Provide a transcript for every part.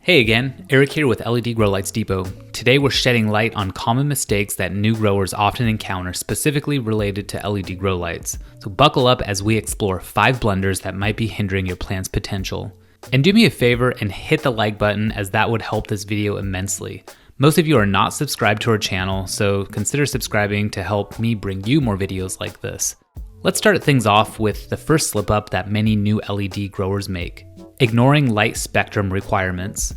Hey again, Eric here with LED Grow Lights Depot. Today we're shedding light on common mistakes that new growers often encounter specifically related to LED grow lights. So buckle up as we explore 5 blunders that might be hindering your plant's potential. And do me a favor and hit the like button, as that would help this video immensely. Most of you are not subscribed to our channel, so consider subscribing to help me bring you more videos like this. Let's start things off with the first slip up that many new LED growers make: ignoring light spectrum requirements.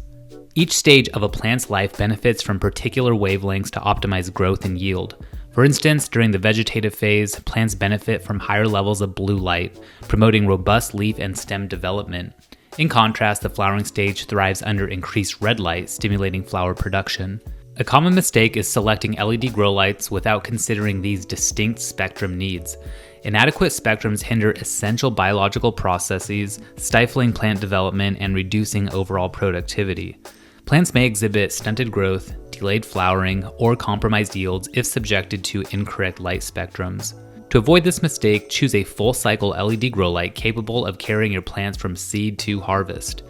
Each stage of a plant's life benefits from particular wavelengths to optimize growth and yield. For instance, during the vegetative phase, plants benefit from higher levels of blue light, promoting robust leaf and stem development. In contrast, the flowering stage thrives under increased red light, stimulating flower production. A common mistake is selecting LED grow lights without considering these distinct spectrum needs. Inadequate spectrums hinder essential biological processes, stifling plant development and reducing overall productivity. Plants may exhibit stunted growth, delayed flowering, or compromised yields if subjected to incorrect light spectrums. To avoid this mistake, choose a full-cycle LED grow light capable of carrying your plants from seed to harvest.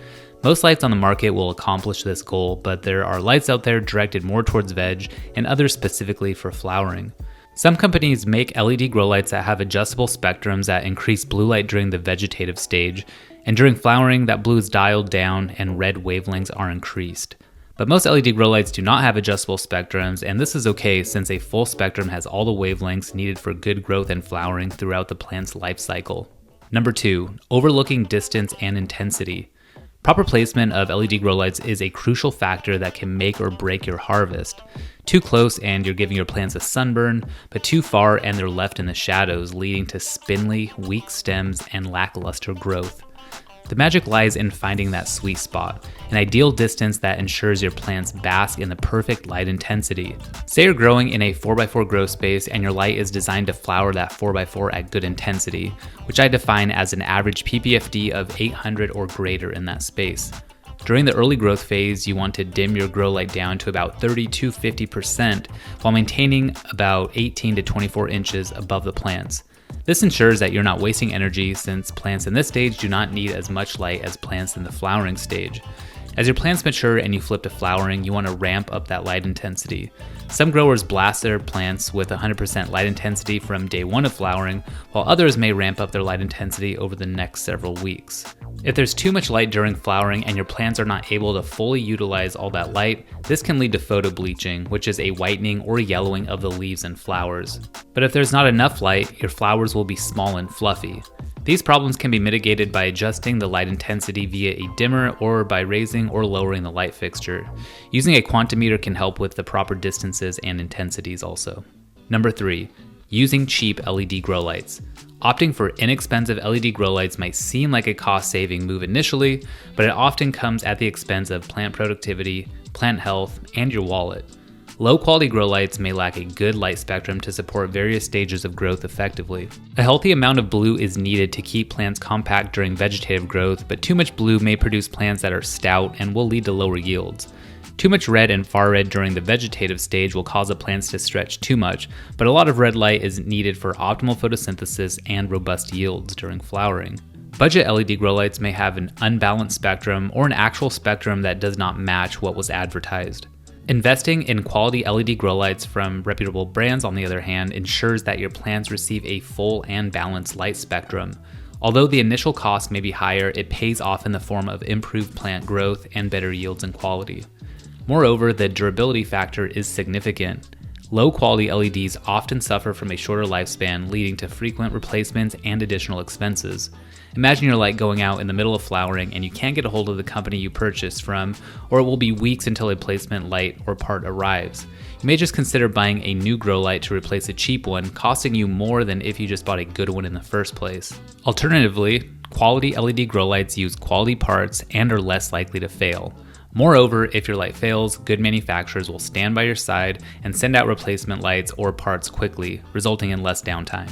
Most lights on the market will accomplish this goal, but there are lights out there directed more towards veg and others specifically for flowering. Some companies make LED grow lights that have adjustable spectrums that increase blue light during the vegetative stage, and during flowering that blue is dialed down and red wavelengths are increased. But most LED grow lights do not have adjustable spectrums, and this is okay since a full spectrum has all the wavelengths needed for good growth and flowering throughout the plant's life cycle. Number 2, overlooking distance and intensity. Proper placement of LED grow lights is a crucial factor that can make or break your harvest. Too close and you're giving your plants a sunburn, but too far and they're left in the shadows, leading to spindly, weak stems and lackluster growth. The magic lies in finding that sweet spot, an ideal distance that ensures your plants bask in the perfect light intensity. Say you're growing in a 4x4 grow space and your light is designed to flower that 4x4 at good intensity, which I define as an average PPFD of 800 or greater in that space. During the early growth phase, you want to dim your grow light down to about 30 to 50% while maintaining about 18 to 24 inches above the plants. This ensures that you're not wasting energy, since plants in this stage do not need as much light as plants in the flowering stage. As your plants mature and you flip to flowering, you want to ramp up that light intensity. Some growers blast their plants with 100% light intensity from day 1 of flowering, while others may ramp up their light intensity over the next several weeks. If there's too much light during flowering and your plants are not able to fully utilize all that light, this can lead to photobleaching, which is a whitening or yellowing of the leaves and flowers. But if there's not enough light, your flowers will be small and fluffy. These problems can be mitigated by adjusting the light intensity via a dimmer or by raising or lowering the light fixture. Using a quantimeter can help with the proper distances and intensities also. Number 3, using cheap LED grow lights. Opting for inexpensive LED grow lights might seem like a cost-saving move initially, but it often comes at the expense of plant productivity, plant health, and your wallet. Low-quality grow lights may lack a good light spectrum to support various stages of growth effectively. A healthy amount of blue is needed to keep plants compact during vegetative growth, but too much blue may produce plants that are stout and will lead to lower yields. Too much red and far red during the vegetative stage will cause the plants to stretch too much, but a lot of red light is needed for optimal photosynthesis and robust yields during flowering. Budget LED grow lights may have an unbalanced spectrum or an actual spectrum that does not match what was advertised. Investing in quality LED grow lights from reputable brands, on the other hand, ensures that your plants receive a full and balanced light spectrum. Although the initial cost may be higher, it pays off in the form of improved plant growth and better yields and quality. Moreover, the durability factor is significant. Low-quality LEDs often suffer from a shorter lifespan, leading to frequent replacements and additional expenses. Imagine your light going out in the middle of flowering and you can't get a hold of the company you purchased from, or it will be weeks until a replacement light or part arrives. You may just consider buying a new grow light to replace a cheap one, costing you more than if you just bought a good one in the first place. Alternatively, quality LED grow lights use quality parts and are less likely to fail. Moreover, if your light fails, good manufacturers will stand by your side and send out replacement lights or parts quickly, resulting in less downtime.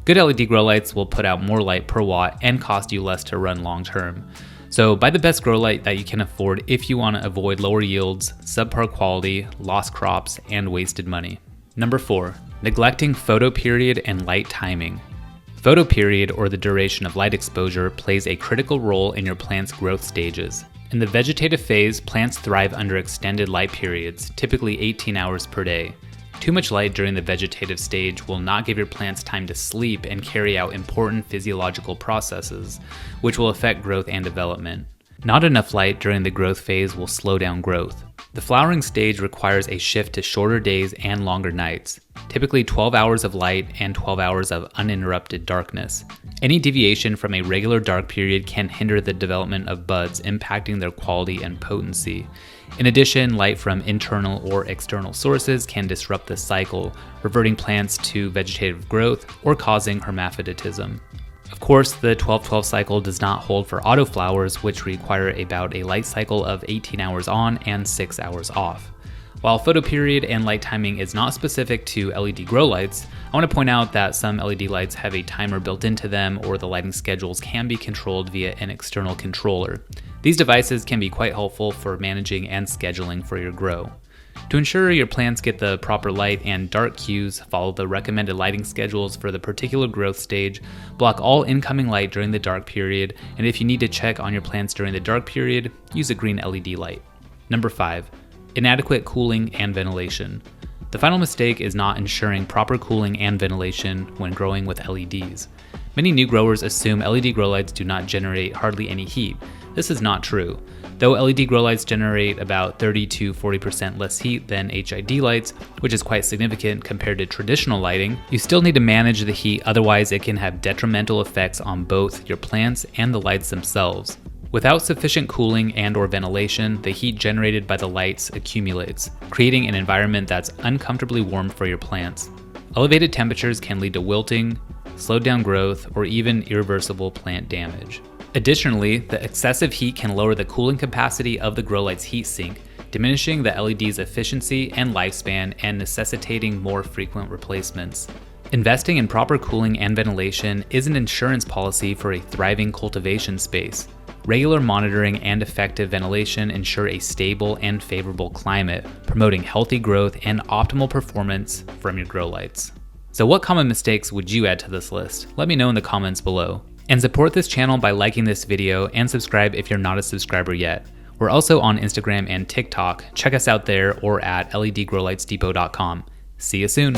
Good LED grow lights will put out more light per watt and cost you less to run long term. So buy the best grow light that you can afford if you want to avoid lower yields, subpar quality, lost crops, and wasted money. Number 4, neglecting photo period and light timing. Photo period, or the duration of light exposure, plays a critical role in your plant's growth stages. In the vegetative phase, plants thrive under extended light periods, typically 18 hours per day. Too much light during the vegetative stage will not give your plants time to sleep and carry out important physiological processes, which will affect growth and development. Not enough light during the growth phase will slow down growth. The flowering stage requires a shift to shorter days and longer nights, typically 12 hours of light and 12 hours of uninterrupted darkness. Any deviation from a regular dark period can hinder the development of buds, impacting their quality and potency. In addition, light from internal or external sources can disrupt the cycle, reverting plants to vegetative growth or causing hermaphroditism. Of course, the 12-12 cycle does not hold for autoflowers, which require about a light cycle of 18 hours on and 6 hours off. While photoperiod and light timing is not specific to LED grow lights, I want to point out that some LED lights have a timer built into them, or the lighting schedules can be controlled via an external controller. These devices can be quite helpful for managing and scheduling for your grow. To ensure your plants get the proper light and dark cues, follow the recommended lighting schedules for the particular growth stage, block all incoming light during the dark period, and if you need to check on your plants during the dark period, use a green LED light. Number 5. Inadequate cooling and ventilation. The final mistake is not ensuring proper cooling and ventilation when growing with LEDs. Many new growers assume LED grow lights do not generate hardly any heat. This is not true. Though LED grow lights generate about 30 to 40% less heat than HID lights, which is quite significant compared to traditional lighting, you still need to manage the heat, otherwise it can have detrimental effects on both your plants and the lights themselves. Without sufficient cooling and/or ventilation, the heat generated by the lights accumulates, creating an environment that's uncomfortably warm for your plants. Elevated temperatures can lead to wilting, slowed down growth, or even irreversible plant damage. Additionally, the excessive heat can lower the cooling capacity of the grow light's heat sink, diminishing the LED's efficiency and lifespan and necessitating more frequent replacements. Investing in proper cooling and ventilation is an insurance policy for a thriving cultivation space. Regular monitoring and effective ventilation ensure a stable and favorable climate, promoting healthy growth and optimal performance from your grow lights. So what common mistakes would you add to this list? Let me know in the comments below. And support this channel by liking this video and subscribe if you're not a subscriber yet. We're also on Instagram and TikTok. Check us out there or at ledgrowlightsdepot.com. See you soon.